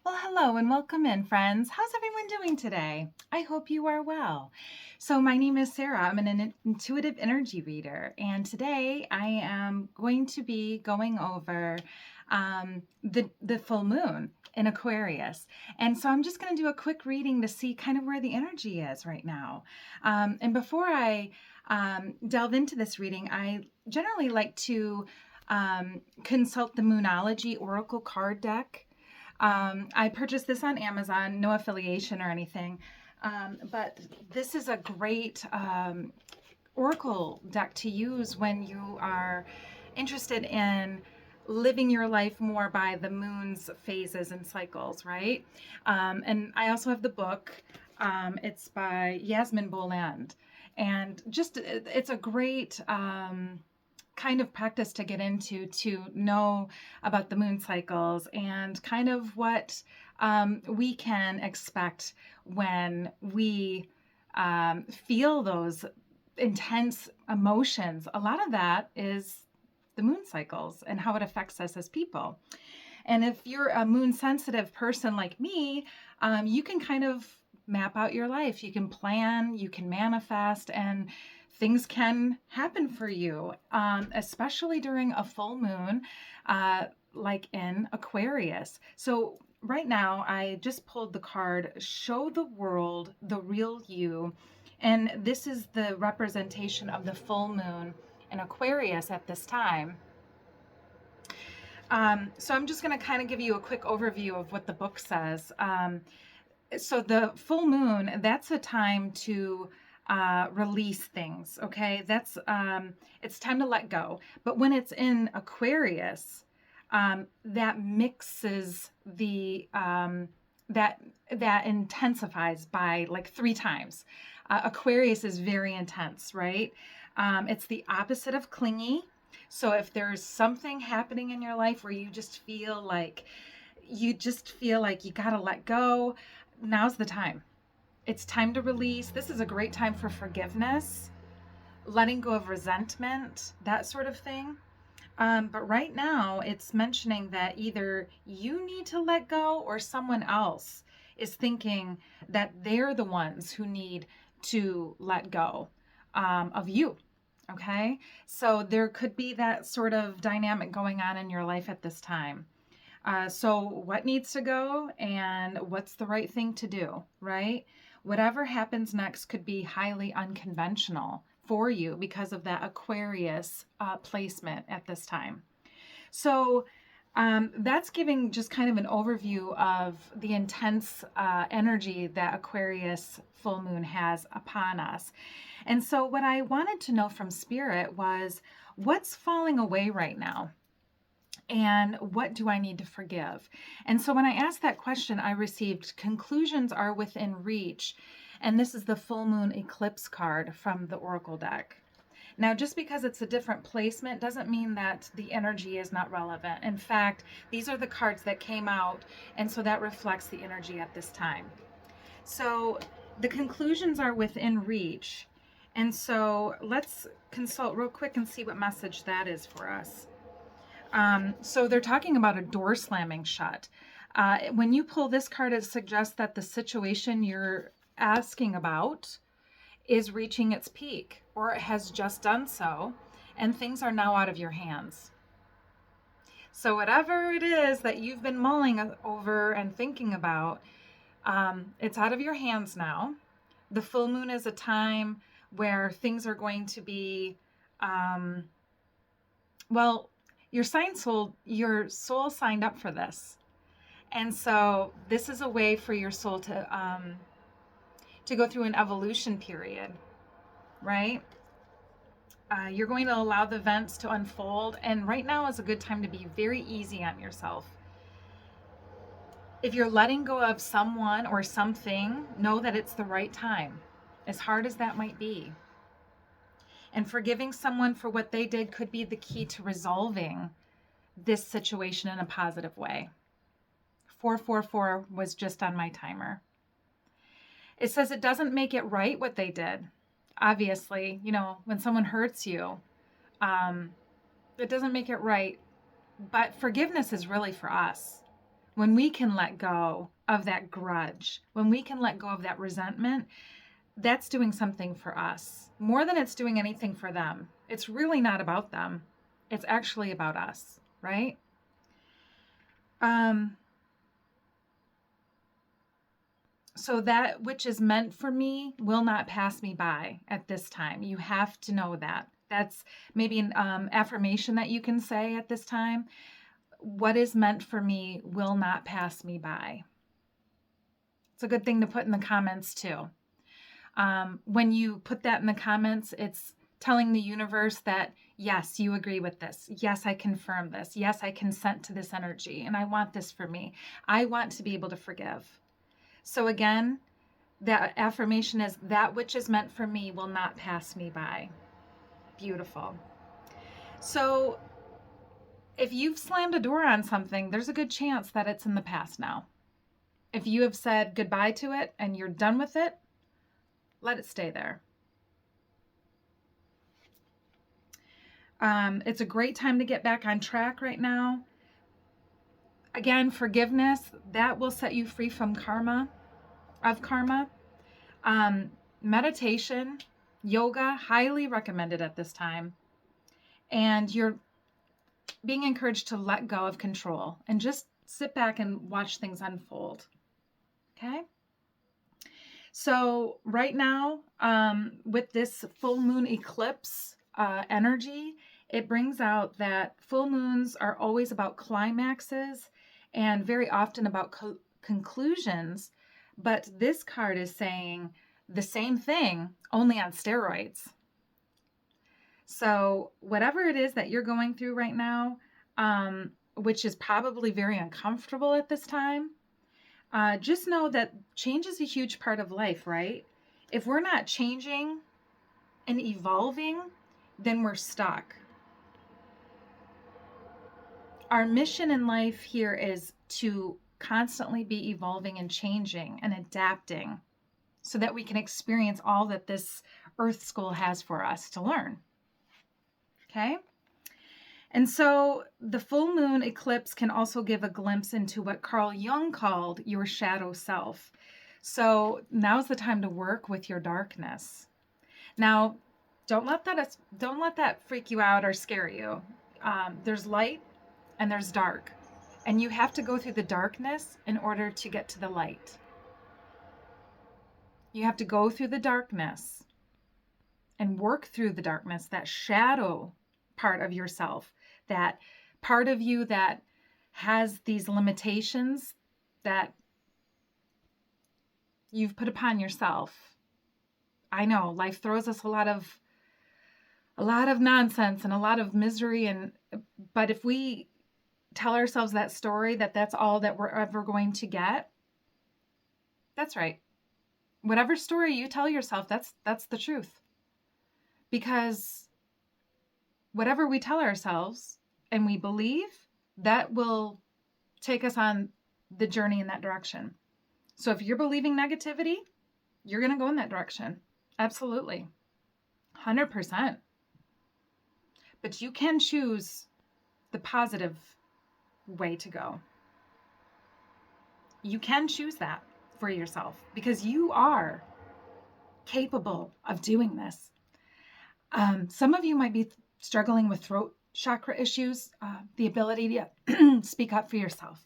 Well, hello and welcome in, friends. How's everyone doing today? I hope you are well. So, my name is Sarah. I'm an intuitive energy reader, and today I am going to be going over the full moon in Aquarius. And so, I'm just going to do a quick reading to see kind of where the energy is right now. And before I delve into this reading, I generally like to consult the Moonology Oracle card deck. I purchased this on Amazon, no affiliation or anything. But this is a great oracle deck to use when you are interested in living your life more by the moon's phases and cycles, right? And I also have the book. It's by Yasmin Boland. And just, it's a great kind of practice to get into to know about the moon cycles and kind of what we can expect when we feel those intense emotions. A lot of that is the moon cycles and how it affects us as people. And if you're a moon sensitive person like me, you can kind of map out your life. You can plan, you can manifest, and things can happen for you, especially during a full moon, like in Aquarius. So, right now, I just pulled the card Show the World the Real You. And this is the representation of the full moon in Aquarius at this time. So I'm just going to kind of give you a quick overview of what the book says. So the full moon, that's a time to release things. Okay, that's it's time to let go. But when it's in Aquarius, that mixes the that intensifies by like 3 times. Aquarius is very intense, right? It's the opposite of clingy. So if there's something happening in your life where you just feel like you got to let go, now's the time. It's time to release. This is a great time for forgiveness, letting go of resentment, that sort of thing. But right now, it's mentioning that either you need to let go or someone else is thinking that they're the ones who need to let go of you. Okay, so there could be that sort of dynamic going on in your life at this time. So, what needs to go and what's the right thing to do, right? Whatever happens next could be highly unconventional for you because of that Aquarius placement at this time. So, that's giving just kind of an overview of the intense energy that Aquarius full moon has upon us. And so, what I wanted to know from Spirit was what's falling away right now? And what do I need to forgive? And so, when I asked that question, I received conclusions are within reach. And this is the full moon eclipse card from the Oracle deck. Now, just because it's a different placement doesn't mean that the energy is not relevant. In fact, these are the cards that came out, and so that reflects the energy at this time. So the conclusions are within reach. And so let's consult real quick and see what message that is for us. So they're talking about a door slamming shut. When you pull this card, it suggests that the situation you're asking about is reaching its peak, or it has just done so, and things are now out of your hands. So whatever it is that you've been mulling over and thinking about, it's out of your hands now. The full moon is a time where things are going to be, well, your soul signed up for this. And so this is a way for your soul to go through an evolution period, right? You're going to allow the events to unfold, and right now is a good time to be very easy on yourself. If you're letting go of someone or something, know that it's the right time, as hard as that might be. And forgiving someone for what they did could be the key to resolving this situation in a positive way. 444 was just on my timer. It says it doesn't make it right what they did. Obviously, when someone hurts you, it doesn't make it right. But forgiveness is really for us. when we can let go of that grudge, when we can let go of that resentment, that's doing something for us more than it's doing anything for them. It's really not about them. It's actually about us, right? So that which is meant for me will not pass me by at this time. You have to know that. That's maybe an affirmation that you can say at this time. What is meant for me will not pass me by. It's a good thing to put in the comments too. When you put that in the comments, it's telling the universe that, yes, you agree with this. Yes, I confirm this. Yes, I consent to this energy, and I want this for me. I want to be able to forgive. So again, that affirmation is, that which is meant for me will not pass me by. Beautiful. So if you've slammed a door on something, there's a good chance that it's in the past now. If you have said goodbye to it and you're done with it, let it stay there. It's a great time to get back on track right now. Again, forgiveness, that will set you free from karma. Meditation, yoga, highly recommended at this time. And you're being encouraged to let go of control and just sit back and watch things unfold. Okay? So right now, with this full moon eclipse energy, it brings out that full moons are always about climaxes and very often about conclusions. But this card is saying the same thing, only on steroids. So whatever it is that you're going through right now, which is probably very uncomfortable at this time, just know that change is a huge part of life, right? If we're not changing and evolving, then we're stuck. Our mission in life here is to constantly be evolving and changing and adapting so that we can experience all that this Earth School has for us to learn. Okay? And so the full moon eclipse can also give a glimpse into what Carl Jung called your shadow self. So now's the time to work with your darkness. Now, don't let that freak you out or scare you. There's light and there's dark, and you have to go through the darkness in order to get to the light. You have to go through the darkness and work through the darkness, that shadow part of yourself, that part of you that has these limitations that you've put upon yourself. I know life throws us a lot of nonsense and a lot of misery, but if we tell ourselves that story that that's all that we're ever going to get, that's right. Whatever story you tell yourself, that's the truth. Because whatever we tell ourselves and we believe, that will take us on the journey in that direction. So if you're believing negativity, you're going to go in that direction. Absolutely. 100%. But you can choose the positive way to go. You can choose that for yourself because you are capable of doing this. Some of you might be struggling with throat chakra issues, the ability to speak up for yourself.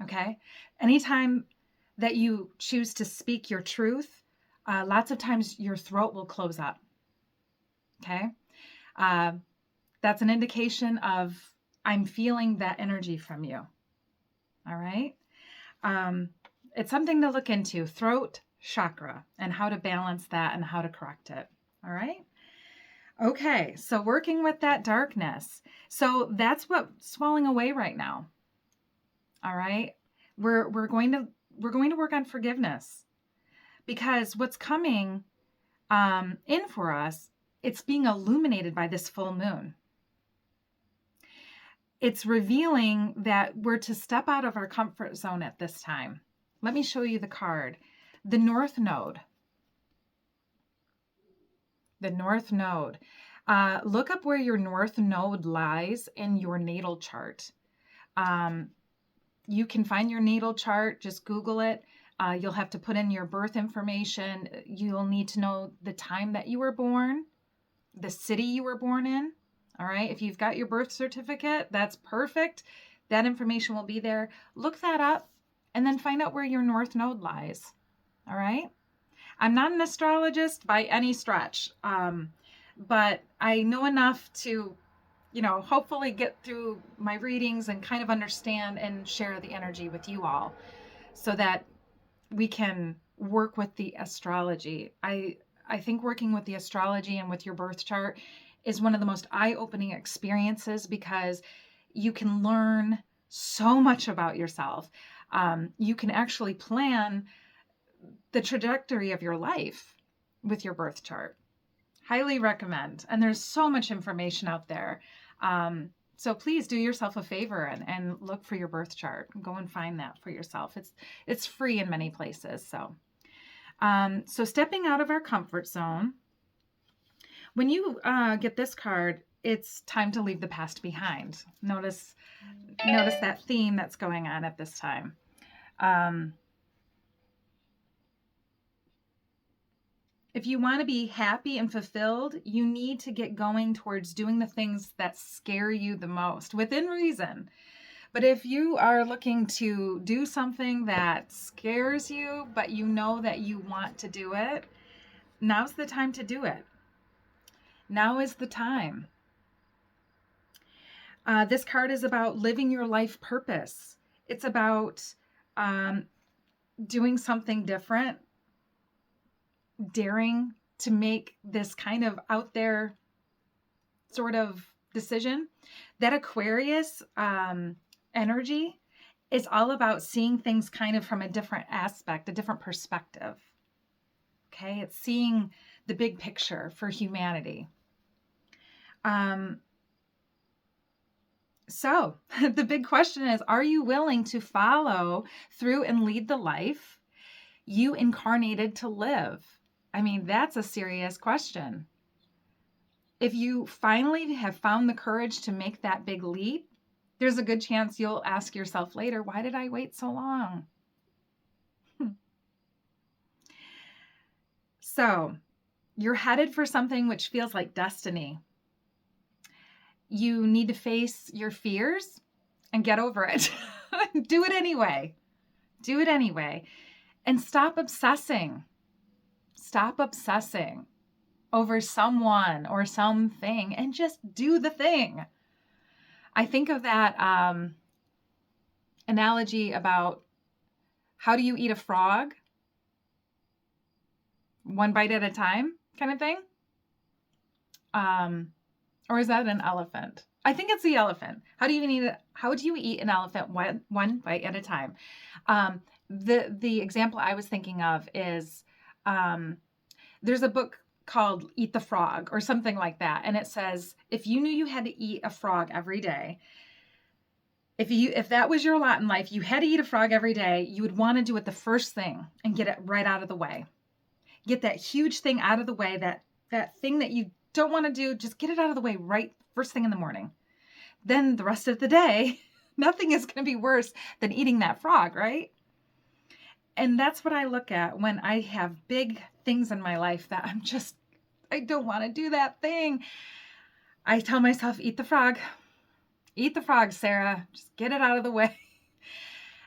Okay? Anytime that you choose to speak your truth, lots of times your throat will close up. Okay? That's an indication of I'm feeling that energy from you. All right? It's something to look into, throat chakra, and how to balance that and how to correct it. All right? Okay, so working with that darkness. So that's what's falling away right now. All right? We're going to work on forgiveness, because what's coming in for us, it's being illuminated by this full moon. It's revealing that we're to step out of our comfort zone at this time. Let me show you the card. The North Node. The North Node. Look up where your North Node lies in your natal chart. You can find your natal chart, just Google it. You'll have to put in your birth information. You'll need to know the time that you were born, the city you were born in. All right. If you've got your birth certificate, that's perfect. That information will be there. Look that up and then find out where your North Node lies. All right. I'm not an astrologist by any stretch, but I know enough to, hopefully get through my readings and kind of understand and share the energy with you all so that we can work with the astrology. I think working with the astrology and with your birth chart is one of the most eye-opening experiences because you can learn so much about yourself. You can actually plan the trajectory of your life with your birth chart. Highly recommend. And there's so much information out there. So please do yourself a favor and look for your birth chart. Go and find that for yourself. It's free in many places. So stepping out of our comfort zone. When you get this card, it's time to leave the past behind. Notice that theme that's going on at this time. If you want to be happy and fulfilled, you need to get going towards doing the things that scare you the most, within reason. But if you are looking to do something that scares you, but you know that you want to do it, now's the time to do it. Now is the time. This card is about living your life purpose. It's about doing something different, daring to make this kind of out there sort of decision. That Aquarius energy is all about seeing things kind of from a different aspect, a different perspective. Okay, it's seeing the big picture for humanity. So the big question is, are you willing to follow through and lead the life you incarnated to live? I mean, that's a serious question. If you finally have found the courage to make that big leap, there's a good chance you'll ask yourself later, why did I wait so long? So you're headed for something which feels like destiny. You need to face your fears and get over it. Do it anyway. Do it anyway. And stop obsessing. Stop obsessing over someone or something and just do the thing. I think of that analogy about how do you eat a frog? One bite at a time kind of thing. Or is that an elephant? I think it's the elephant. How do you eat an elephant one bite at a time? The example I was thinking of is there's a book called Eat the Frog or something like that. And it says, if you knew you had to eat a frog every day, if that was your lot in life, you had to eat a frog every day, you would want to do it the first thing and get it right out of the way. Get that huge thing out of the way, that thing that you don't want to do, just get it out of the way right first thing in the morning. Then the rest of the day, nothing is going to be worse than eating that frog, right? And that's what I look at when I have big things in my life that I don't want to do that thing. I tell myself, eat the frog. Eat the frog, Sarah. Just get it out of the way.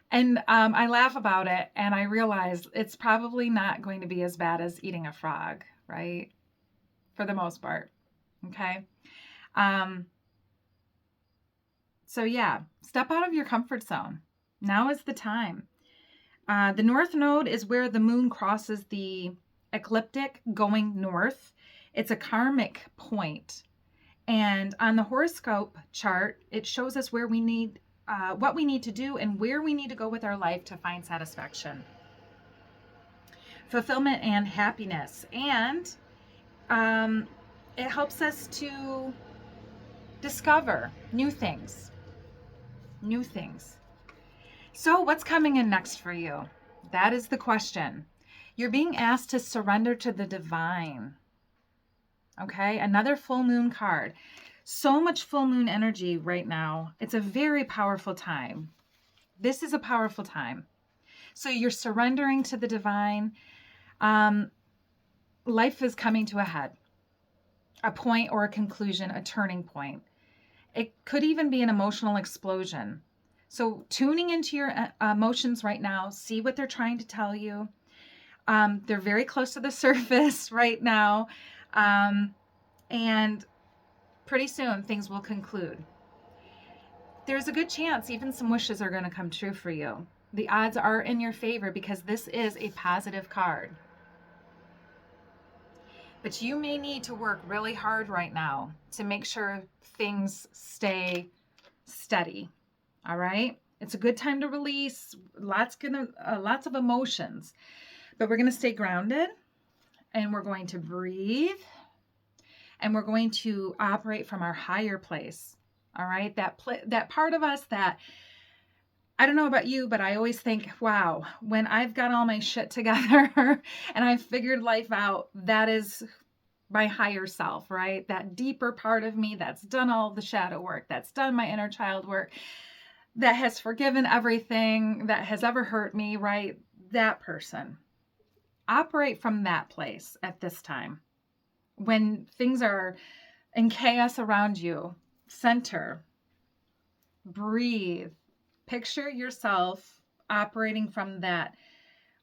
And I laugh about it and I realize it's probably not going to be as bad as eating a frog, right? For the most part. Okay. So yeah, step out of your comfort zone. Now is the time. The North Node is where the moon crosses the ecliptic going north. It's a karmic point. And on the horoscope chart, it shows us where we need, what we need to do and where we need to go with our life to find satisfaction, fulfillment, and happiness. And it helps us to discover new things. So what's coming in next for you? That is the question. You're being asked to surrender to the divine. Okay, another full moon card. So much full moon energy right now. It's a very powerful time. This is a powerful time. So you're surrendering to the divine. Life is coming to a head, a point or a conclusion, a turning point. It could even be an emotional explosion. So tuning into your emotions right now, see what they're trying to tell you. They're very close to the surface right now. And pretty soon things will conclude. There's a good chance even some wishes are going to come true for you. The odds are in your favor because this is a positive card. But you may need to work really hard right now to make sure things stay steady. All right? It's a good time to release lots of emotions. But we're going to stay grounded, and we're going to breathe, and we're going to operate from our higher place. All right? That part of us that, I don't know about you, but I always think, wow, when I've got all my shit together and I've figured life out, that is my higher self, right? That deeper part of me that's done all the shadow work, that's done my inner child work, that has forgiven everything that has ever hurt me, right? That person. Operate from that place at this time. When things are in chaos around you, center, breathe, picture yourself operating from that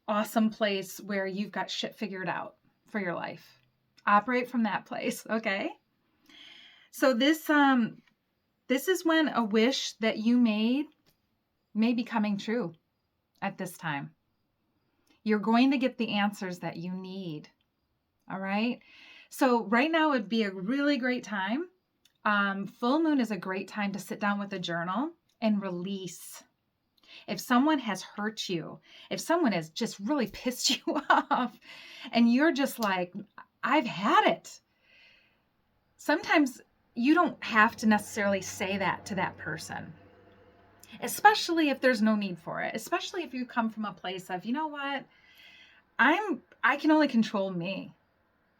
awesome place where you've got shit figured out for your life. Operate from that place, okay? So this is when a wish that you made may be coming true at this time. You're going to get the answers that you need, all right? So right now would be a really great time. Full moon is a great time to sit down with a journal and release. If someone has hurt you, if someone has just really pissed you off, and you're just like, I've had it. Sometimes you don't have to necessarily say that to that person, especially if there's no need for it, especially if you come from a place of, you know what, I can only control me.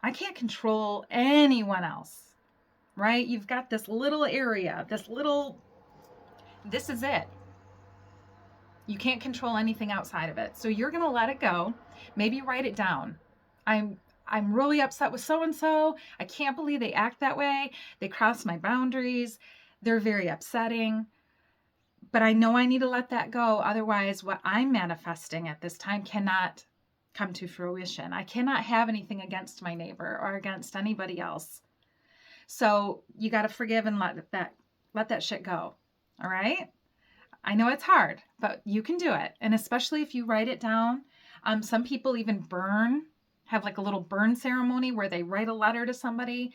I can't control anyone else, right? You've got this little area, this is it. You can't control anything outside of it. So you're going to let it go. Maybe write it down. I'm really upset with so-and-so. I can't believe they act that way. They cross my boundaries. They're very upsetting. But I know I need to let that go. Otherwise, what I'm manifesting at this time cannot come to fruition. I cannot have anything against my neighbor or against anybody else. So you got to forgive and let that shit go. All right? I know it's hard, but you can do it. And especially if you write it down. Some people even have like a little burn ceremony where they write a letter to somebody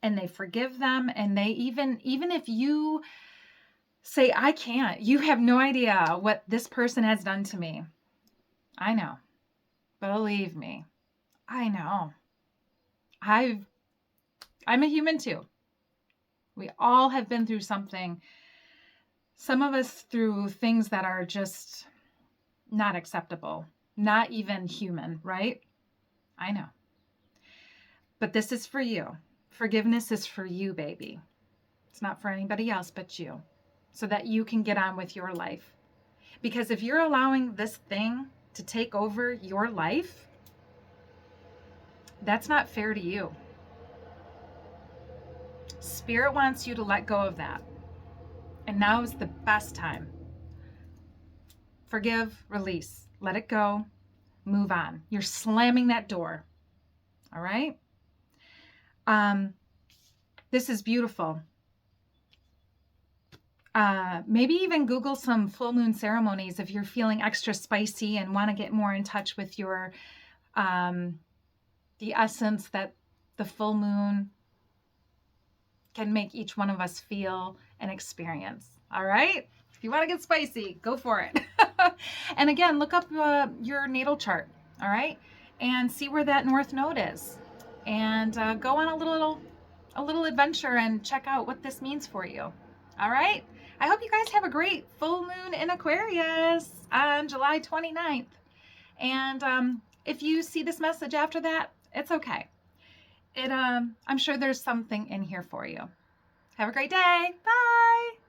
and they forgive them. And they even if you say, I can't, you have no idea what this person has done to me. I know. Believe me. I know. I'm a human too. We all have been through something. Some of us through things that are just not acceptable, not even human, right? I know. But this is for you. Forgiveness is for you, baby. It's not for anybody else but you, so that you can get on with your life. Because if you're allowing this thing to take over your life, that's not fair to you. Spirit wants you to let go of that. And now is the best time. Forgive, release, let it go, move on. You're slamming that door. All right? This is beautiful. Maybe even Google some full moon ceremonies if you're feeling extra spicy and want to get more in touch with your the essence that the full moon can make each one of us feel and experience. All right? If you want to get spicy, go for it. And again, look up your natal chart. All right? And see where that north node is. And go on a little adventure and check out what this means for you. All right? I hope you guys have a great full moon in Aquarius on July 29th. And if you see this message after that, it's okay. I'm sure there's something in here for you. Have a great day. Bye.